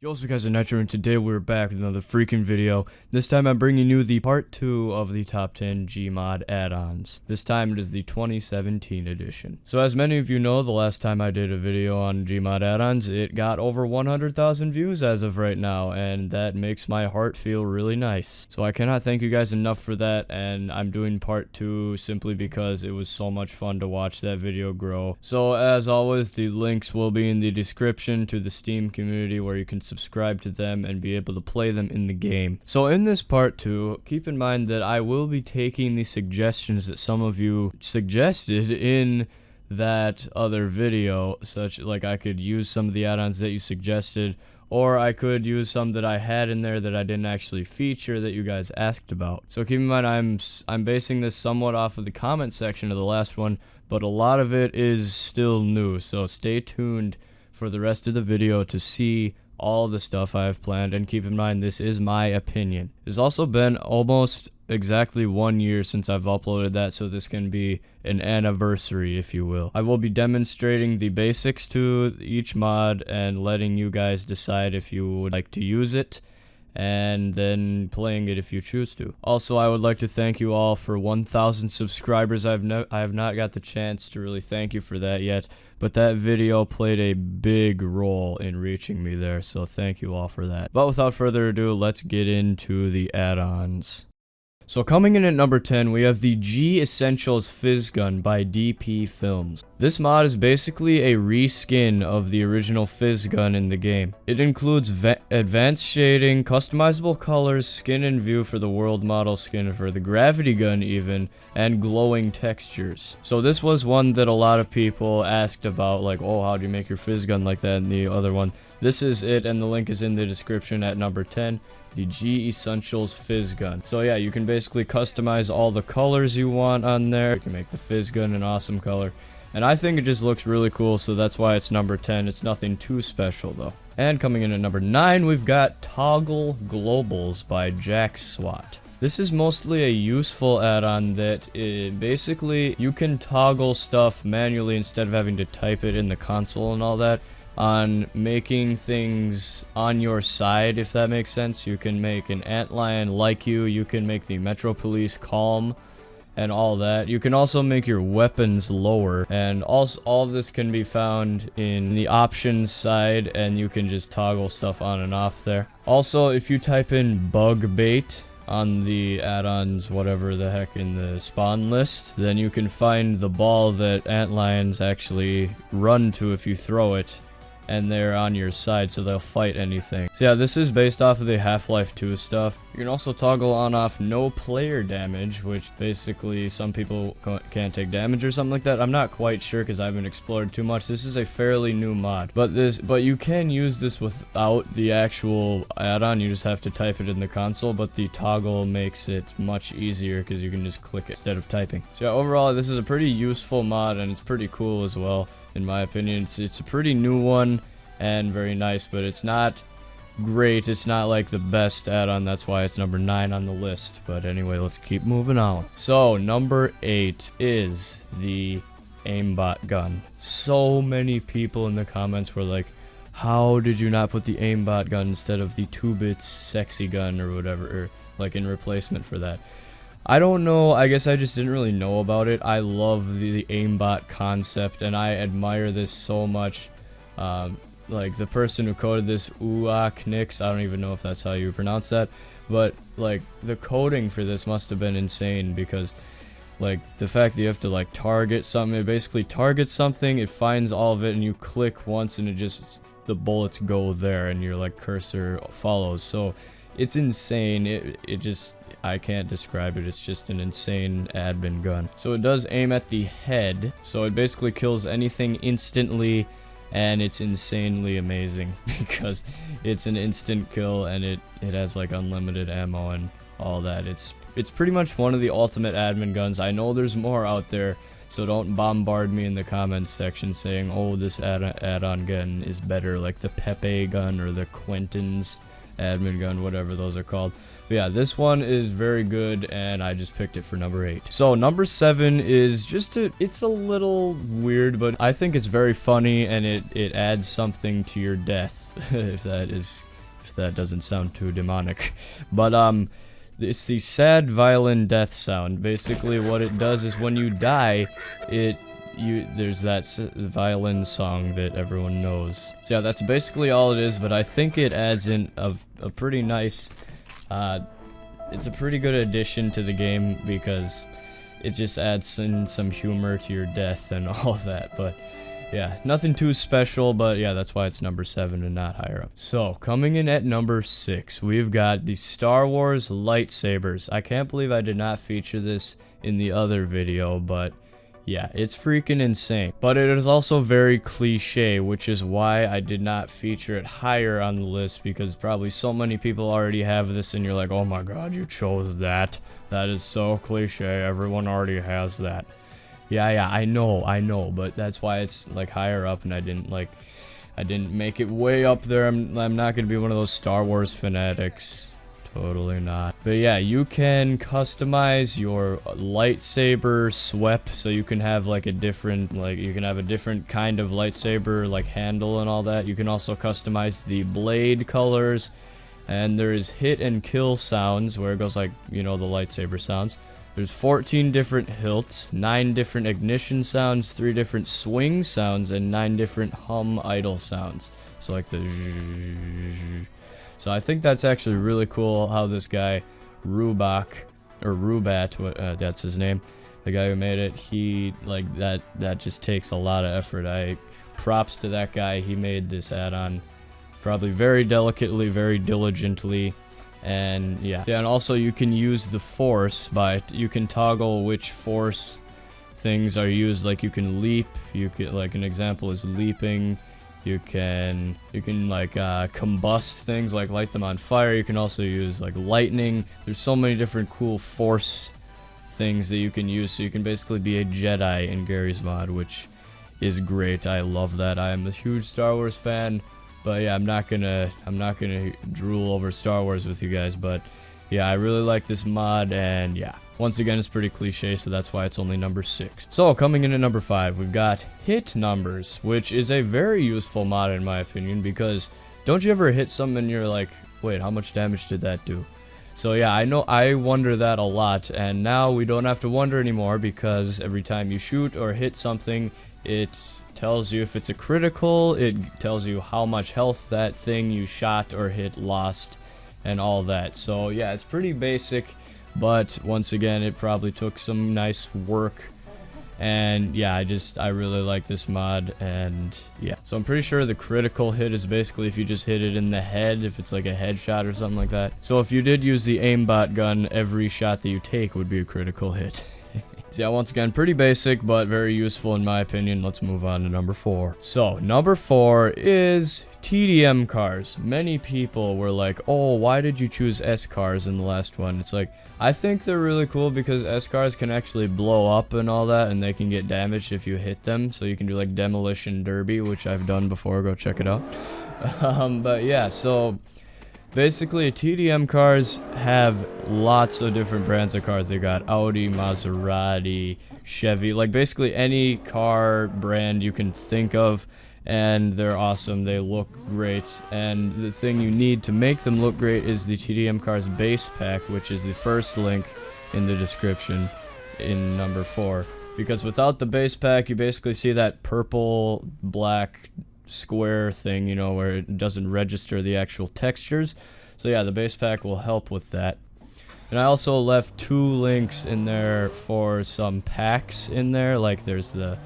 Yo, what's up guys, I'm Nitro, and today we're back with another freaking video. This time I'm bringing you the part 2 of the top 10 GMOD add-ons. This time it is the 2017 edition. So as many of you know, the last time I did a video on GMOD add-ons, it got over 100,000 views as of right now, and that makes my heart feel really nice. So I cannot thank you guys enough for that, and I'm doing part 2 simply because it was so much fun to watch that video grow. So as always, the links will be in the description to the Steam community where you can subscribe to them and be able to play them in the game. So in this part 2, keep in mind that I will be taking the suggestions that some of you suggested in that other video, such like I could use some of the add-ons that you suggested, or I could use some that I had in there that I didn't actually feature that you guys asked about. So keep in mind I'm basing this somewhat off of the comment section of the last one, but a lot of it is still new, so stay tuned for the rest of the video to see all the stuff I have planned, and keep in mind this is my opinion. It's also been almost exactly 1 year since I've uploaded that, so this can be an anniversary, if you will. I will be demonstrating the basics to each mod and letting you guys decide if you would like to use it, and then playing it if you choose to. Also, I would like to thank you all for 1,000 subscribers. I have not got the chance to really thank you for that yet, but that video played a big role in reaching me there, so thank you all for that. But without further ado, let's get into the add-ons. So coming in at number 10, we have the G Essentials Fizz Gun by DP Films. This mod is basically a reskin of the original Fizz Gun in the game. It includes advanced shading, customizable colors, skin and view for the world model skin for the gravity gun even, and glowing textures. So this was one that a lot of people asked about, like, oh, how do you make your Fizz Gun like that in the other one? This is it, and the link is in the description at number 10. The G Essentials Fizz Gun. So yeah, you can basically customize all the colors you want on there. You can make the Fizz Gun an awesome color. And I think it just looks really cool, so that's why it's number 10. It's nothing too special though. And coming in at number 9, we've got Toggle Globals by Jack Swat. This is mostly a useful add-on that basically you can toggle stuff manually instead of having to type it in the console and all that, on making things on your side, if that makes sense. You can make an antlion like you can make the Metro Police calm and all that. You can also make your weapons lower, and also all of this can be found in the options side, and you can just toggle stuff on and off there. Also, if you type in bug bait on the add-ons, whatever the heck, in the spawn list, then you can find the ball that antlions actually run to if you throw it, and they're on your side, so they'll fight anything. So yeah, this is based off of the Half-Life 2 stuff. You can also toggle on off no player damage, which basically some people can't take damage or something like that. I'm not quite sure because I haven't explored too much. This is a fairly new mod, but you can use this without the actual add-on. You just have to type it in the console, but the toggle makes it much easier because you can just click it instead of typing. So yeah, overall this is a pretty useful mod, and it's pretty cool as well, in my opinion. It's a pretty new one and very nice, but it's not great. It's not like the best add-on, that's why it's number 9 on the list. But anyway, let's keep moving on. So number 8 is the aimbot gun. So many people in the comments were like, how did you not put the aimbot gun instead of the 2-bits sexy gun or whatever, or like in replacement for that? I don't know, I guess I just didn't really know about it. I love the aimbot concept, and I admire this so much. Like the person who coded this, Nix, I don't even know if that's how you pronounce that, but like the coding for this must have been insane, because like the fact that you have to like target something, it basically targets something, it finds all of it, and you click once and it just, the bullets go there and your like cursor follows. So it's insane. It just, I can't describe it. It's just an insane admin gun. So it does aim at the head, so it basically kills anything instantly, and it's insanely amazing because it's an instant kill, and it has like unlimited ammo and all that. It's pretty much one of the ultimate admin guns. I know there's more out there, so don't bombard me in the comments section saying, oh, this add-on gun is better, like the Pepe gun or the Quentin's admin gun, whatever those are called. But yeah, this one is very good, and I just picked it for number 8. So number 7 is just it's a little weird, but I think it's very funny, and it adds something to your death, if that doesn't sound too demonic. But it's the sad Violin Death sound. Basically what it does is when you die, there's that violin song that everyone knows. So yeah, that's basically all it is, but I think it adds in a pretty nice, it's a pretty good addition to the game, because it just adds in some humor to your death and all that. But yeah, nothing too special, but yeah, that's why it's number 7 and not higher up. So, coming in at number 6, we've got the Star Wars lightsabers. I can't believe I did not feature this in the other video, but yeah, it's freaking insane. But it is also very cliche, which is why I did not feature it higher on the list, because probably so many people already have this and you're like, oh my god, you chose that. That is so cliche, everyone already has that. Yeah, I know, but that's why it's like higher up, and I didn't make it way up there. I'm not gonna be one of those Star Wars fanatics. Totally not. But yeah, you can customize your lightsaber swept, so you can have like a different kind of lightsaber, like handle and all that. You can also customize the blade colors, and there's hit and kill sounds where it goes like, you know, the lightsaber sounds. There's 14 different hilts, 9 different ignition sounds, 3 different swing sounds, and 9 different hum idle sounds. So like the zzzz. So I think that's actually really cool how this guy, Rubat, that's his name, the guy who made it, he, like, that just takes a lot of effort. Props to that guy. He made this add-on probably very delicately, very diligently. And yeah, and also you can use the force you can toggle which force things are used. Like you can leap, like an example is leaping. You can like combust things, like light them on fire. You can also use like lightning. There's so many different cool force things that you can use, so you can basically be a Jedi in Garry's mod, which is great. I love that. I am a huge Star Wars fan. But yeah, I'm not gonna drool over Star Wars with you guys, but yeah, I really like this mod, and yeah, once again, it's pretty cliche, so that's why it's only number 6. So coming in at number 5, we've got hit numbers, which is a very useful mod in my opinion, because don't you ever hit something and you're like, wait, how much damage did that do? So yeah, I wonder that a lot, and now we don't have to wonder anymore, because every time you shoot or hit something, it tells you if it's a critical, it tells you how much health that thing you shot or hit lost, and all that. So yeah, it's pretty basic, but once again, it probably took some nice work. And yeah, I really like this mod, and yeah. So I'm pretty sure the critical hit is basically if you just hit it in the head, if it's like a headshot or something like that. So if you did use the aimbot gun, every shot that you take would be a critical hit. So yeah, once again, pretty basic, but very useful in my opinion. Let's move on to number 4. So, number 4 is TDM Cars. Many people were like, oh, why did you choose S-Cars in the last one? It's like, I think they're really cool because S-Cars can actually blow up and all that, and they can get damaged if you hit them. So you can do like Demolition Derby, which I've done before. Go check it out. But yeah, so basically, TDM Cars have lots of different brands of cars. They got Audi, Maserati, Chevy, like basically any car brand you can think of, and they're awesome. They look great, and the thing you need to make them look great is the TDM Cars base pack, which is the first link in the description in number 4. Because without the base pack, you basically see that purple, black square thing, you know, where it doesn't register the actual textures. So yeah, the base pack will help with that. And I also left 2 links in there for some packs in there, like there's the,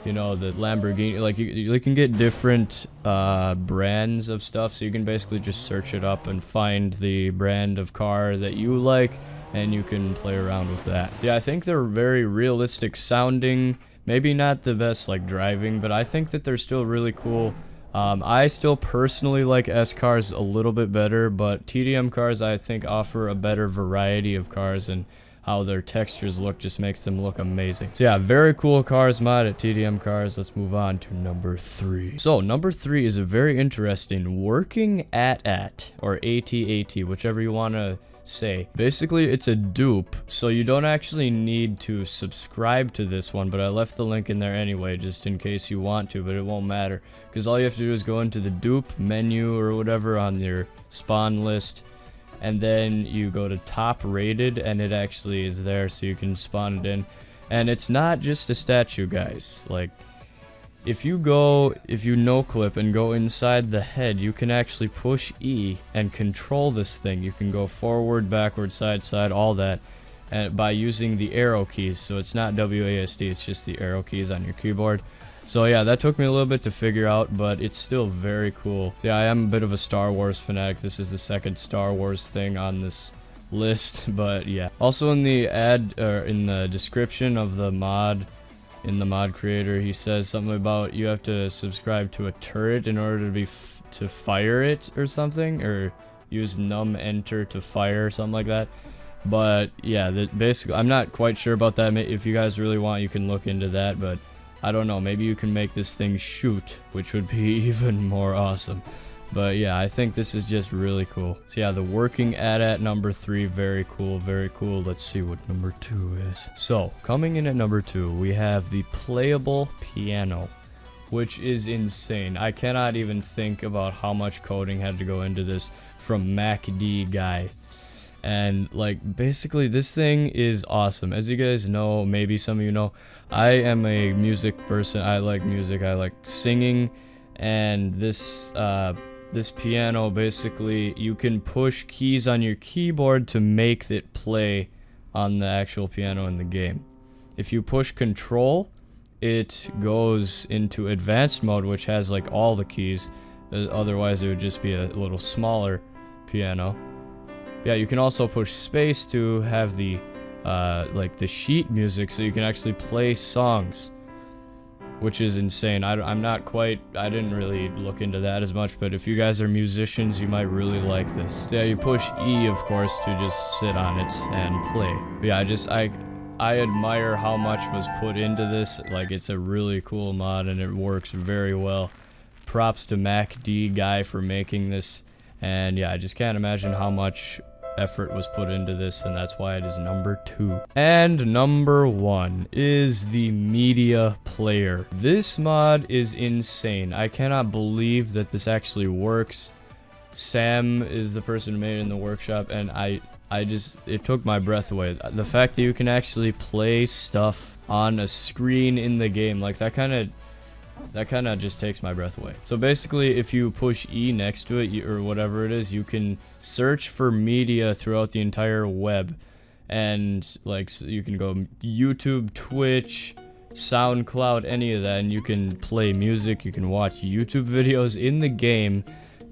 you know, the Lamborghini, like you can get different brands of stuff, so you can basically just search it up and find the brand of car that you like, and you can play around with that. Yeah, I think they're very realistic sounding. Maybe not the best like driving, but I think that they're still really cool. I still personally like S-Cars a little bit better, but TDM Cars I think offer a better variety of cars, and how their textures look just makes them look amazing. So yeah, very cool cars mod at TDM Cars. Let's move on to number 3. So number 3 is a very interesting working at or AT, whichever you want to say. Basically, it's a dupe, so you don't actually need to subscribe to this one, but I left the link in there anyway, just in case you want to, but it won't matter, because all you have to do is go into the dupe menu or whatever on your spawn list, and then you go to top rated, and it actually is there, so you can spawn it in. And it's not just a statue, guys. Like, if you no clip and go inside the head, you can actually push E and control this thing. You can go forward, backward, side, all that, and by using the arrow keys. So it's not WASD, it's just the arrow keys on your keyboard. So yeah, that took me a little bit to figure out, but it's still very cool. So yeah, I am a bit of a Star Wars fanatic. This is the second Star Wars thing on this list, but yeah. Also in the in the description of the mod, in the mod creator, he says something about you have to subscribe to a turret in order to fire it or something, or use num enter to fire, something like that. But yeah, basically, I'm not quite sure about that. If you guys really want, you can look into that, but I don't know, maybe you can make this thing shoot, which would be even more awesome. But yeah, I think this is just really cool. So yeah, the working at number 3, very cool, very cool. Let's see what number 2 is. So, coming in at number 2, we have the Playable Piano, which is insane. I cannot even think about how much coding had to go into this from MacD Guy. And like, basically this thing is awesome. As you guys know, maybe some of you know, I am a music person. I like music, I like singing, and this piano, basically you can push keys on your keyboard to make it play on the actual piano in the game. If you push control, it goes into advanced mode, which has like all the keys. Otherwise it would just be a little smaller piano. Yeah, you can also push space to have the like the sheet music, so you can actually play songs, which is insane. I didn't really look into that as much, but if you guys are musicians, you might really like this. So yeah, you push E, of course, to just sit on it and play. But yeah, I admire how much was put into this. Like, it's a really cool mod, and it works very well. Props to MacD Guy for making this, and yeah, I just can't imagine how much effort was put into this, and that's why it is number 2. And number 1 is the Media Player. This mod is insane. I cannot believe that this actually works. Sam is the person who made it in the workshop, and it took my breath away. The fact that you can actually play stuff on a screen in the game, like that kind of just takes my breath away. So basically, if you push E next to it, or whatever it is, you can search for media throughout the entire web. And like, so you can go YouTube, Twitch, SoundCloud, any of that, and you can play music, you can watch YouTube videos in the game.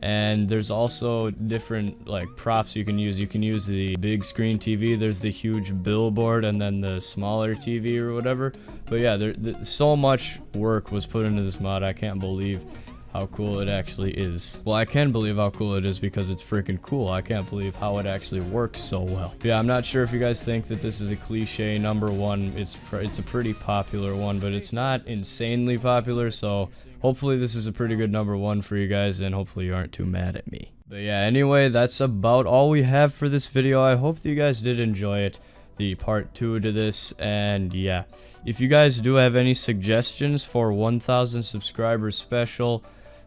And there's also different like props you can use. You can use the big screen TV, there's the huge billboard, and then the smaller TV or whatever. But yeah, so much work was put into this mod. I can't believe how cool it actually is. Well, I can believe how cool it is because it's freaking cool. I can't believe how it actually works so well. But yeah, I'm not sure if you guys think that this is a cliche number 1. It's a pretty popular one, but it's not insanely popular, so hopefully this is a pretty good number 1 for you guys, and hopefully you aren't too mad at me. But yeah, anyway, that's about all we have for this video. I hope that you guys did enjoy it, the part 2 to this, and yeah. If you guys do have any suggestions for 1,000 subscribers special,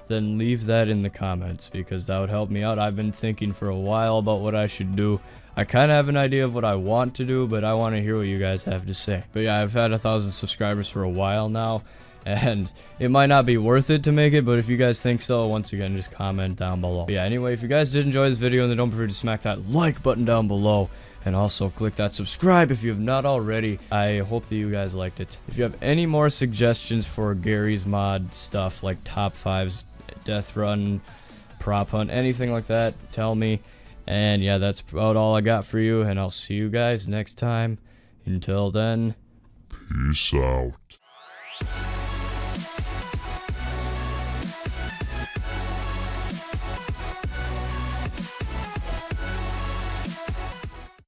then leave that in the comments, because that would help me out. I've been thinking for a while about what I should do. I kind of have an idea of what I want to do, but I want to hear what you guys have to say. But yeah, I've had 1,000 subscribers for a while now, and it might not be worth it to make it, but if you guys think so, once again, just comment down below. But yeah, anyway, if you guys did enjoy this video, then don't forget to smack that like button down below, and also click that subscribe if you have not already. I hope that you guys liked it. If you have any more suggestions for Garry's mod stuff, like top 5s, death run, prop hunt, anything like that, tell me. And yeah, that's about all I got for you, and I'll see you guys next time. Until then, peace out.